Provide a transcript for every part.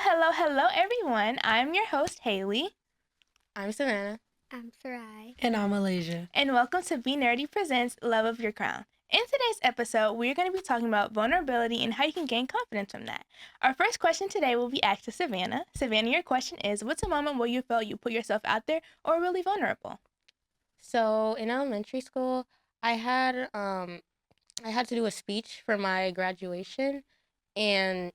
Hello, everyone. I'm your host, Haley. I'm Savannah. I'm Sarai. And I'm Malaysia. And welcome to BNURD'E Presents Love of Your Crown. In today's episode, we're going to be talking about vulnerability and how you can gain confidence from that. Our first question today will be asked to Savannah. Savannah, your question is, what's a moment where you felt you put yourself out there or were really vulnerable? So in elementary school, I had to do a speech for my graduation, and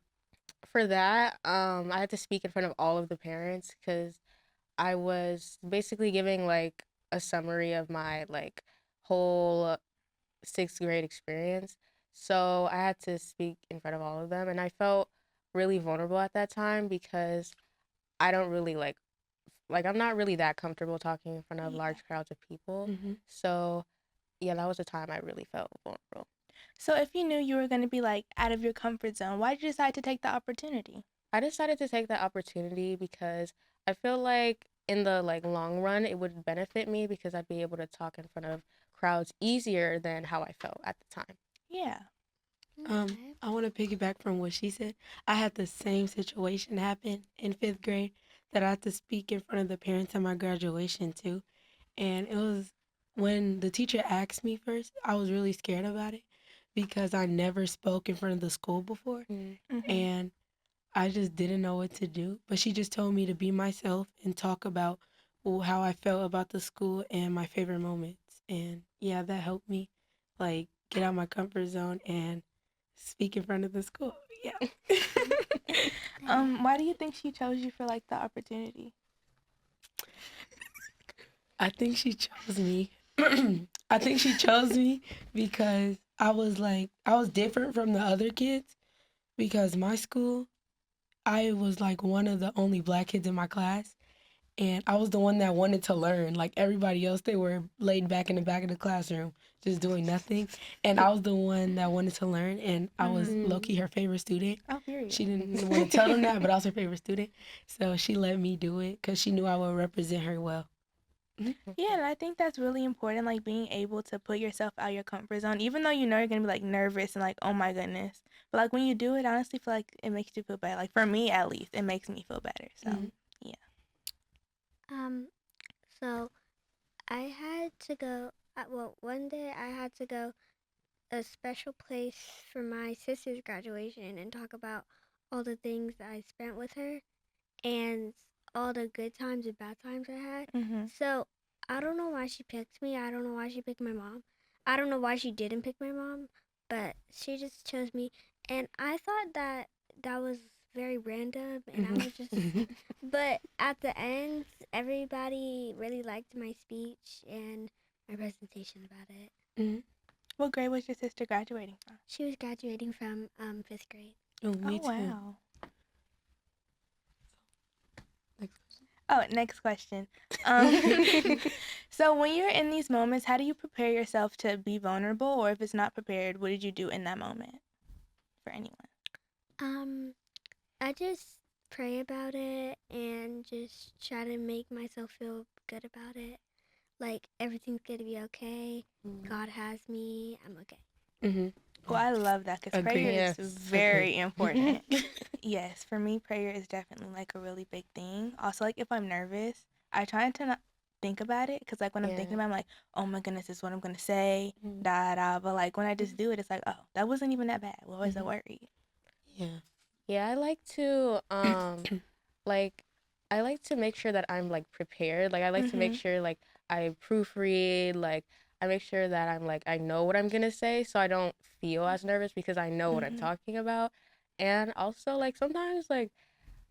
for that, I had to speak in front of all of the parents because I was basically giving like a summary of my like whole sixth grade experience. So I had to speak in front of all of them, and I felt really vulnerable at that time because I don't really like I'm not really that comfortable talking in front of large crowds of people. Mm-hmm. So yeah, that was the time I really felt vulnerable. So if you knew you were going to be like out of your comfort zone, why did you decide to take the opportunity? I decided to take that opportunity because I feel like in the like long run it would benefit me because I'd be able to talk in front of crowds easier than how I felt at the time. Yeah. I want to piggyback from what she said. I had the same situation happen in fifth grade that I had to speak in front of the parents at my graduation too. And it was when the teacher asked me first, I was really scared about it because I never spoke in front of the school before. Mm-hmm. And I just didn't know what to do. But she just told me to be myself and talk about how I felt about the school and my favorite moments. And yeah, that helped me like get out my comfort zone and speak in front of the school. Yeah. Why do you think she chose you for like the opportunity? I think she chose me. I think she chose me because I was different from the other kids because my school, I was like one of the only black kids in my class. And I was the one that wanted to learn. Like everybody else, they were laid back in the back of the classroom, just doing nothing. And I was the one that wanted to learn. And I was low-key her favorite student. Oh, period. She didn't want to tell them that, but I was her favorite student. So she let me do it because she knew I would represent her well. Yeah, and I think that's really important, like being able to put yourself out your comfort zone, even though you know you're gonna be like nervous and like, oh my goodness. But like when you do it, I honestly feel like it makes you feel better. Like for me at least, it makes me feel better. So yeah. So I had to go. One day I had to go a special place for my sister's graduation and talk about all the things that I spent with her and all the good times and bad times I had. Mm-hmm. So I don't know why she picked me. I don't know why she picked my mom. I don't know why she didn't pick my mom, but she just chose me. And I thought that was very random, and I was just. But at the end, everybody really liked my speech and my presentation about it. Mm-hmm. What grade was your sister graduating from? She was graduating from 5th grade. Oh, me too. Wow. Next question. Oh, next question. So when you're in these moments, how do you prepare yourself to be vulnerable, or if it's not prepared, what did you do in that moment for anyone? I just pray about it and just try to make myself feel good about it. Like everything's gonna be okay. God has me. I'm okay. Mm-hmm. Well, I love that because Agreed. prayer Yes, is very agreed. important. Yes, for me, prayer is definitely like a really big thing. Also, like if I'm nervous, I try to not think about it because like when I'm thinking about it, I'm like, oh my goodness, this is what I'm gonna say, da da. But like when I just do it, it's like, oh, that wasn't even that bad. What was I worried? Yeah. Yeah, I like to like I like to make sure that I'm like prepared. Like I like to make sure like I proofread, like I make sure that I'm like I know what I'm gonna say so I don't feel as nervous because I know what I'm talking about. And also like sometimes like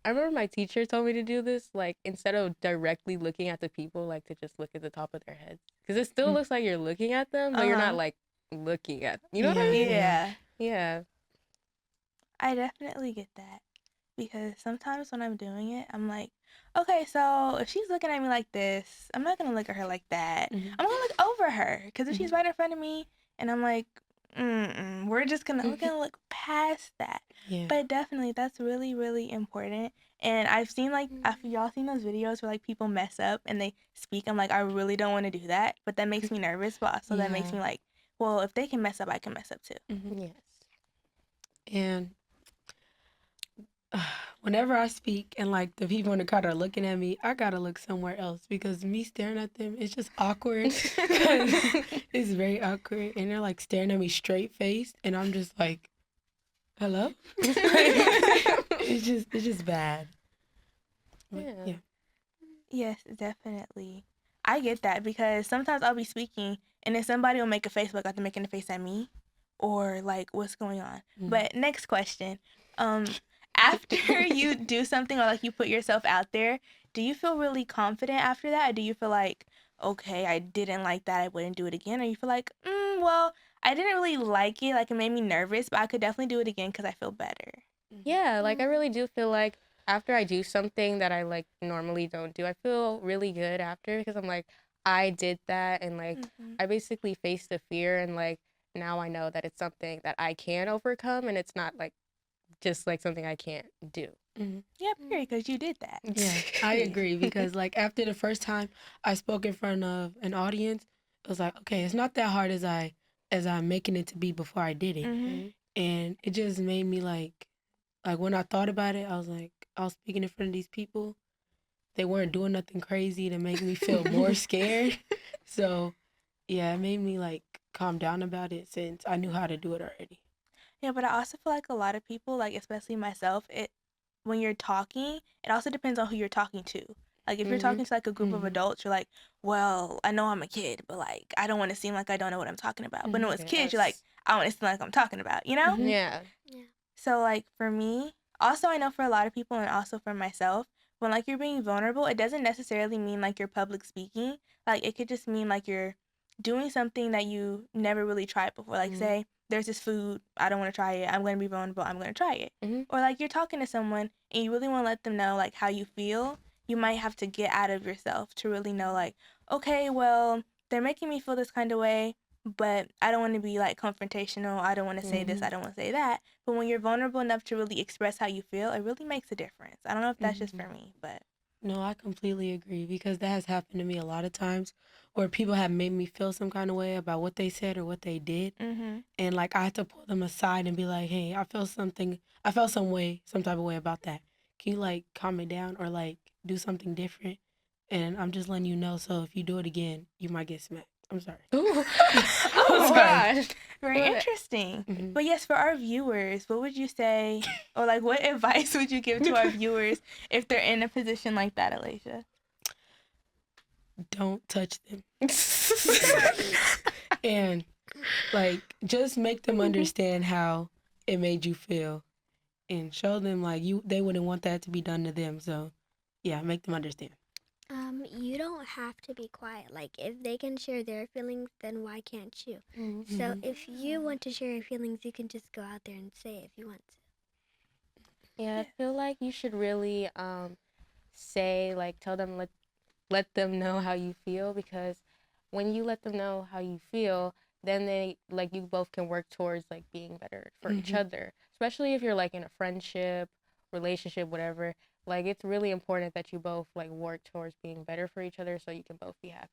I remember my teacher told me to do this like instead of directly looking at the people like to just look at the top of their heads because it still looks like you're looking at them but you're not like looking at you know what I mean? Yeah. Yeah. I definitely get that because sometimes when I'm doing it, I'm like, okay, so if she's looking at me like this, I'm not gonna look at her like that. I'm gonna look over her because if she's right in front of me and I'm like, we're gonna look past that. Yeah. But definitely, that's really really important. And I've seen like, have y'all seen those videos where like people mess up and they speak? I'm like, I really don't want to do that, but that makes me nervous. But also that makes me like, well, if they can mess up, I can mess up too. Yes. And whenever I speak and like the people in the crowd are looking at me, I gotta look somewhere else because me staring at them, it's just awkward. 'Cause it's very awkward, and they're like staring at me straight faced, and I'm just like, hello. It's just bad. But, Yeah. yeah. Yes, definitely. I get that because sometimes I'll be speaking and then somebody will make a face look like they're making a face at me or like what's going on. But next question. After you do something or like you put yourself out there, do you feel really confident after that? Or do you feel like, okay, I didn't like that, I wouldn't do it again? Or you feel like, well, I didn't really like it, like it made me nervous, but I could definitely do it again because I feel better. Yeah, like I really do feel like after I do something that I like normally don't do, I feel really good after because I'm like, I did that and like I basically faced the fear and like now I know that it's something that I can overcome and it's not like just like something I can't do. Yeah, period, because you did that. Yeah, I agree because like after the first time I spoke in front of an audience, it was like, okay, it's not that hard as I'm making it to be before I did it. And it just made me like when I thought about it, I was like, I was speaking in front of these people. They weren't doing nothing crazy to make me feel more scared. So, yeah, it made me like calm down about it since I knew how to do it already. Yeah, but I also feel like a lot of people, like especially myself, when you're talking, it also depends on who you're talking to. Like if you're talking to like a group of adults, you're like, well, I know I'm a kid, but like I don't want to seem like I don't know what I'm talking about. But when it's kids, you're like, I want to seem like I'm talking about, you know? Yeah. So like for me, also I know for a lot of people and also for myself, when like you're being vulnerable, it doesn't necessarily mean like you're public speaking. Like it could just mean like you're doing something that you never really tried before. Like say there's this food, I don't want to try it. I'm going to be vulnerable. I'm going to try it. Or like you're talking to someone and you really want to let them know like how you feel. You might have to get out of yourself to really know like, okay, well, they're making me feel this kind of way, but I don't want to be like confrontational. I don't want to say this. I don't want to say that. But when you're vulnerable enough to really express how you feel, it really makes a difference. I don't know if that's just for me, but No, I completely agree because that has happened to me a lot of times where people have made me feel some kind of way about what they said or what they did. And like I had to pull them aside and be like, hey, I felt some type of way about that. Can you like calm me down or like do something different? And I'm just letting you know. So if you do it again, you might get smacked. I'm sorry. Oh gosh. very interesting. But yes, for our viewers, what would you say, or like what advice would you give to our viewers if they're in a position like that, Alasia? Don't touch them. And like just make them understand how it made you feel and show them like they wouldn't want that to be done to them. So yeah, make them understand. You don't have to be quiet. Like, if they can share their feelings, then why can't you? So, if you want to share your feelings, you can just go out there and say it if you want to. Yeah, I feel like you should really say like tell them let them know how you feel because when you let them know how you feel, then they like you both can work towards like being better for each other. Especially if you're like in a friendship, relationship, whatever. Like it's really important that you both like work towards being better for each other so you can both be happy.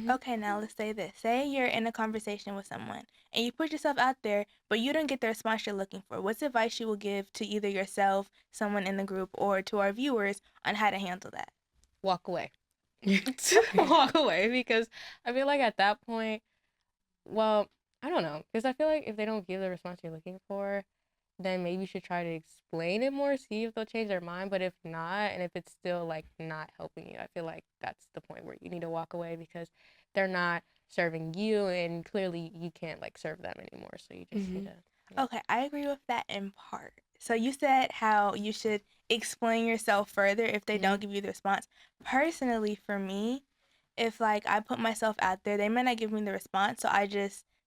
Okay, now let's say this. Say you're in a conversation with someone and you put yourself out there, but you don't get the response you're looking for. What's advice you will give to either yourself, someone in the group, or to our viewers on how to handle that? Walk away. Walk away because I feel like at that point, well, I don't know, because I feel like if they don't give the response you're looking for, then maybe you should try to explain it more, see if they'll change their mind. But if not, and if it's still like not helping you, I feel like that's the point where you need to walk away because they're not serving you and clearly you can't like serve them anymore. So you just need to. Yeah. Okay, I agree with that in part. So you said how you should explain yourself further if they don't give you the response. Personally, for me, if like I put myself out there, they might not give me the response, so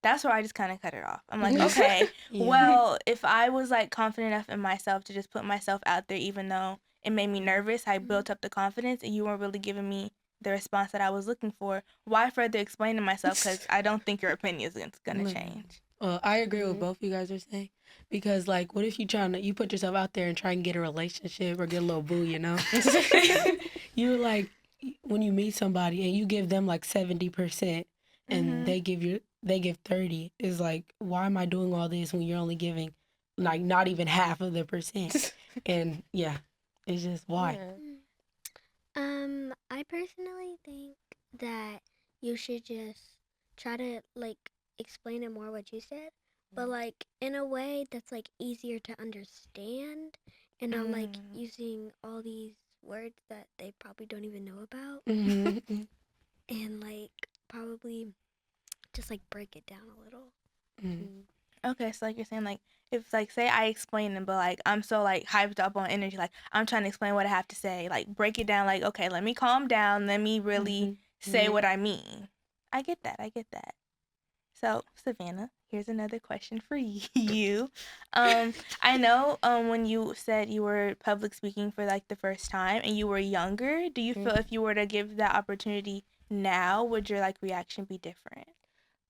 that's where I just kind of cut it off. I'm like, okay, well, if I was like confident enough in myself to just put myself out there, even though it made me nervous, I built up the confidence, and you weren't really giving me the response that I was looking for. Why further explain to myself? Because I don't think your opinion is gonna change. Well, I agree with both you guys are saying because like, what if you put yourself out there and try and get a relationship or get a little boo, you know? You like when you meet somebody and you give them like 70% and they give 30, is like, why am I doing all this when you're only giving like not even half of the percent? And yeah. It's just why. Yeah. I personally think that you should just try to like explain it more what you said, but like in a way that's like easier to understand and not like using all these words that they probably don't even know about Mm-hmm. and like probably just like break it down a little. Mm-hmm. Okay, so like you're saying, like if like say I explain them, but like I'm so like hyped up on energy, like I'm trying to explain what I have to say, like break it down, like okay, let me calm down, let me really say what I mean. I get that. I get that. So Savannah, here's another question for you. I know when you said you were public speaking for like the first time and you were younger, do you feel if you were to give that opportunity now, would your like reaction be different?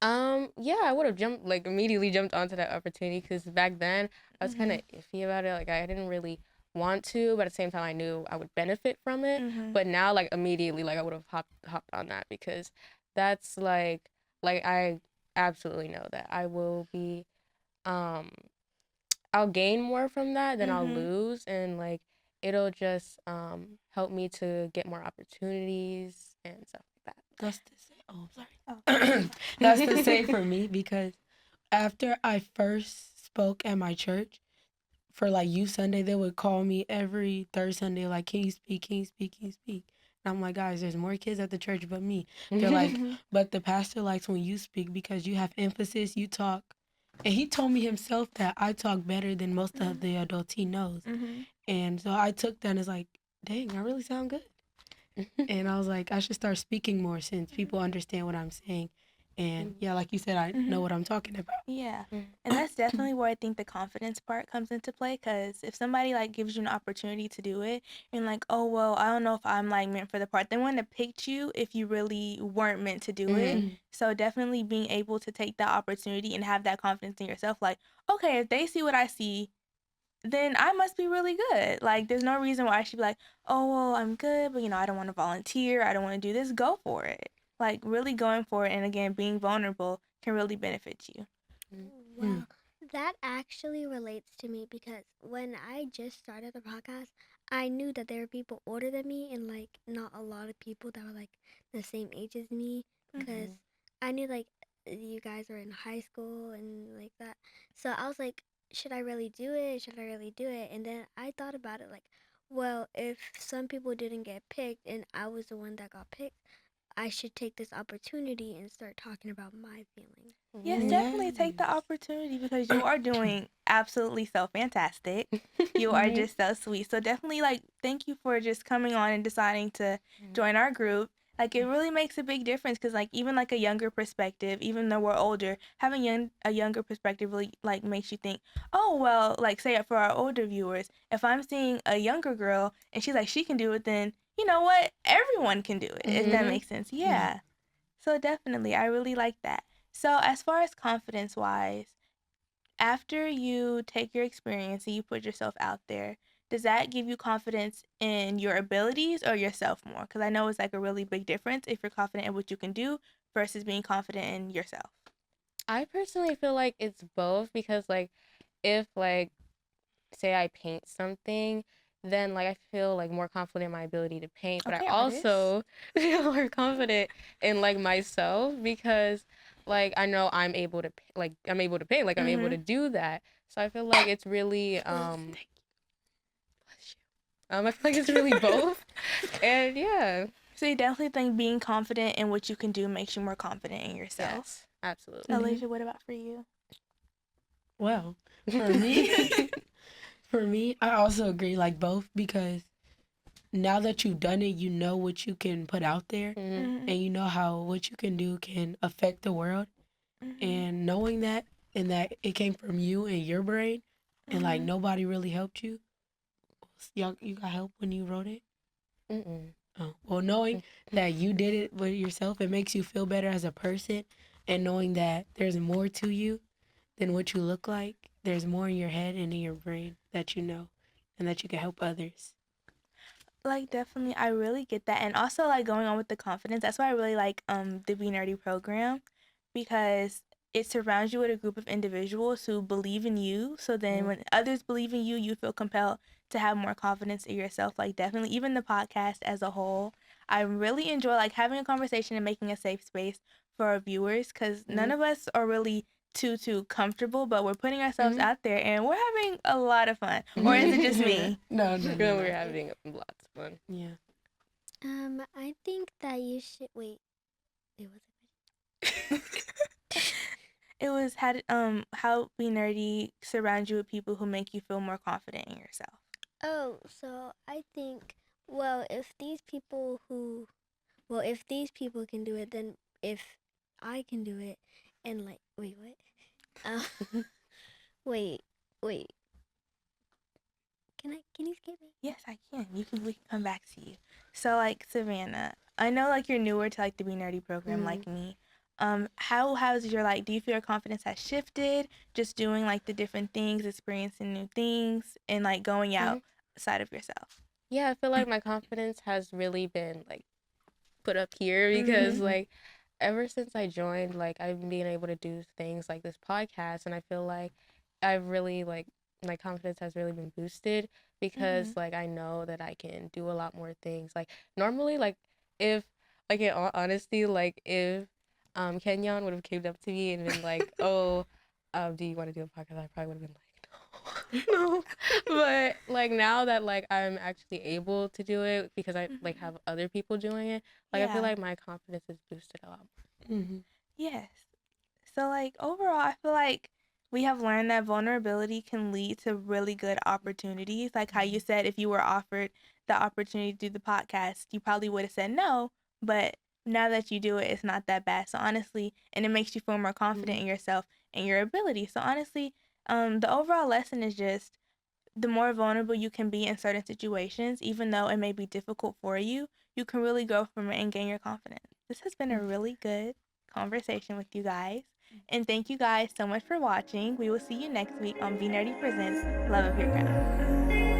Yeah, I would have immediately jumped onto that opportunity because back then I was kind of iffy about it. Like I didn't really want to, but at the same time I knew I would benefit from it. But now, like immediately, like I would have hopped on that because that's like I absolutely know that I will be, um, I'll gain more from that than I'll lose, and like it'll just help me to get more opportunities and stuff like that. That's the same. Oh, sorry. Oh. That's the same for me because after I first spoke at my church for like Youth Sunday, they would call me every third Sunday, like, can you speak? Can you speak? Can you speak? And I'm like, guys, there's more kids at the church but me. They're like, but the pastor likes when you speak because you have emphasis, you talk. And he told me himself that I talk better than most of the adults he knows. And so I took that and it's like, dang, I really sound good. And I was like, I should start speaking more since people understand what I'm saying. And yeah, like you said, I know what I'm talking about. Yeah. And that's definitely where I think the confidence part comes into play, because if somebody like gives you an opportunity to do it and like, oh well, I don't know if I'm like meant for the part, they wouldn't have picked you if you really weren't meant to do it. So definitely being able to take that opportunity and have that confidence in yourself, like, okay, if they see what I see, then I must be really good. Like there's no reason why I should be like, oh well, I'm good, but I don't want to volunteer, I don't want to do this. Go for it. Like really going for it, and again being vulnerable can really benefit you. Well, that actually relates to me because when I just started the podcast, I knew that there were people older than me and like not a lot of people that were like the same age as me because I knew like you guys were in high school and like that. So I was like, should I really do it? Should I really do it? And then I thought about it like, well, if some people didn't get picked and I was the one that got picked, I should take this opportunity and start talking about my feelings. Yes, definitely take the opportunity because you are doing absolutely so fantastic. You are just so sweet. So definitely like thank you for just coming on and deciding to join our group. Like it really makes a big difference because like even like a younger perspective, even though we're older, having a younger perspective really like makes you think, oh well, like say it for our older viewers, if I'm seeing a younger girl and she's like she can do it, then you know what? Everyone can do it. If that makes sense. Yeah. So definitely, I really like that. So, as far as confidence wise, after you take your experience and you put yourself out there, does that give you confidence in your abilities or yourself more? Because I know it's like a really big difference if you're confident in what you can do versus being confident in yourself. I personally feel like it's both because like if like say I paint something, then like I feel like more confident in my ability to paint, but I Okay, artist. also feel more confident in like myself because like I know I'm able to paint, like I'm able to do that. So I feel like it's really I feel like it's really both. And yeah. So, you definitely think being confident in what you can do makes you more confident in yourself? Yes, absolutely. Alicia, what about for you? Well, for me, for me, I also agree like both because now that you've done it, you know what you can put out there and you know how what you can do can affect the world. And knowing that and that it came from you and your brain and like nobody really helped you. You got help when you wrote it? Oh, well, knowing that you did it with yourself, it makes you feel better as a person. And knowing that there's more to you than what you look like, there's more in your head and in your brain that you know and that you can help others. Like definitely, I really get that, and also like going on with the confidence. That's why I really like the BNURD'E program, because it surrounds you with a group of individuals who believe in you. So then when others believe in you, you feel compelled to have more confidence in yourself. Like definitely even the podcast as a whole, I really enjoy like having a conversation and making a safe space for our viewers, because none of us are really too comfortable, but we're putting ourselves out there and we're having a lot of fun. Or is it just me? No. We're having lots of fun. Yeah. I think that you should wait. It was It was how BNURD'E surrounds you with people who make you feel more confident in yourself. Oh, so I think if these people can do it, then if I can do it, and like wait what? Wait. Can you skip me? Yes, I can. We can come back to you. So like Savannah, I know like you're newer to like the BNURD'E program like me. How's your like, do you feel your confidence has shifted just doing like the different things, experiencing new things, and like going outside of yourself? Yeah, I feel like my confidence has really been like put up here because like ever since I joined, like I've been able to do things like this podcast, and I feel like I've really like my confidence has really been boosted because like I know that I can do a lot more things. Like normally, like if like in all honesty, like if Kenyon would have came up to me and been like, "Oh, do you want to do a podcast?" I probably would have been like, no. But like now that like I'm actually able to do it because I like have other people doing it, like I feel like my confidence is boosted a lot more. Yes. So like overall, I feel like we have learned that vulnerability can lead to really good opportunities. Like how you said, if you were offered the opportunity to do the podcast, you probably would have said no, but now that you do it, it's not that bad. So honestly, and it makes you feel more confident in yourself and your ability. So honestly, the overall lesson is just the more vulnerable you can be in certain situations, even though it may be difficult for you, you can really grow from it and gain your confidence. This has been a really good conversation with you guys. And thank you guys so much for watching. We will see you next week on BNURD'E Presents Love of Your Crown.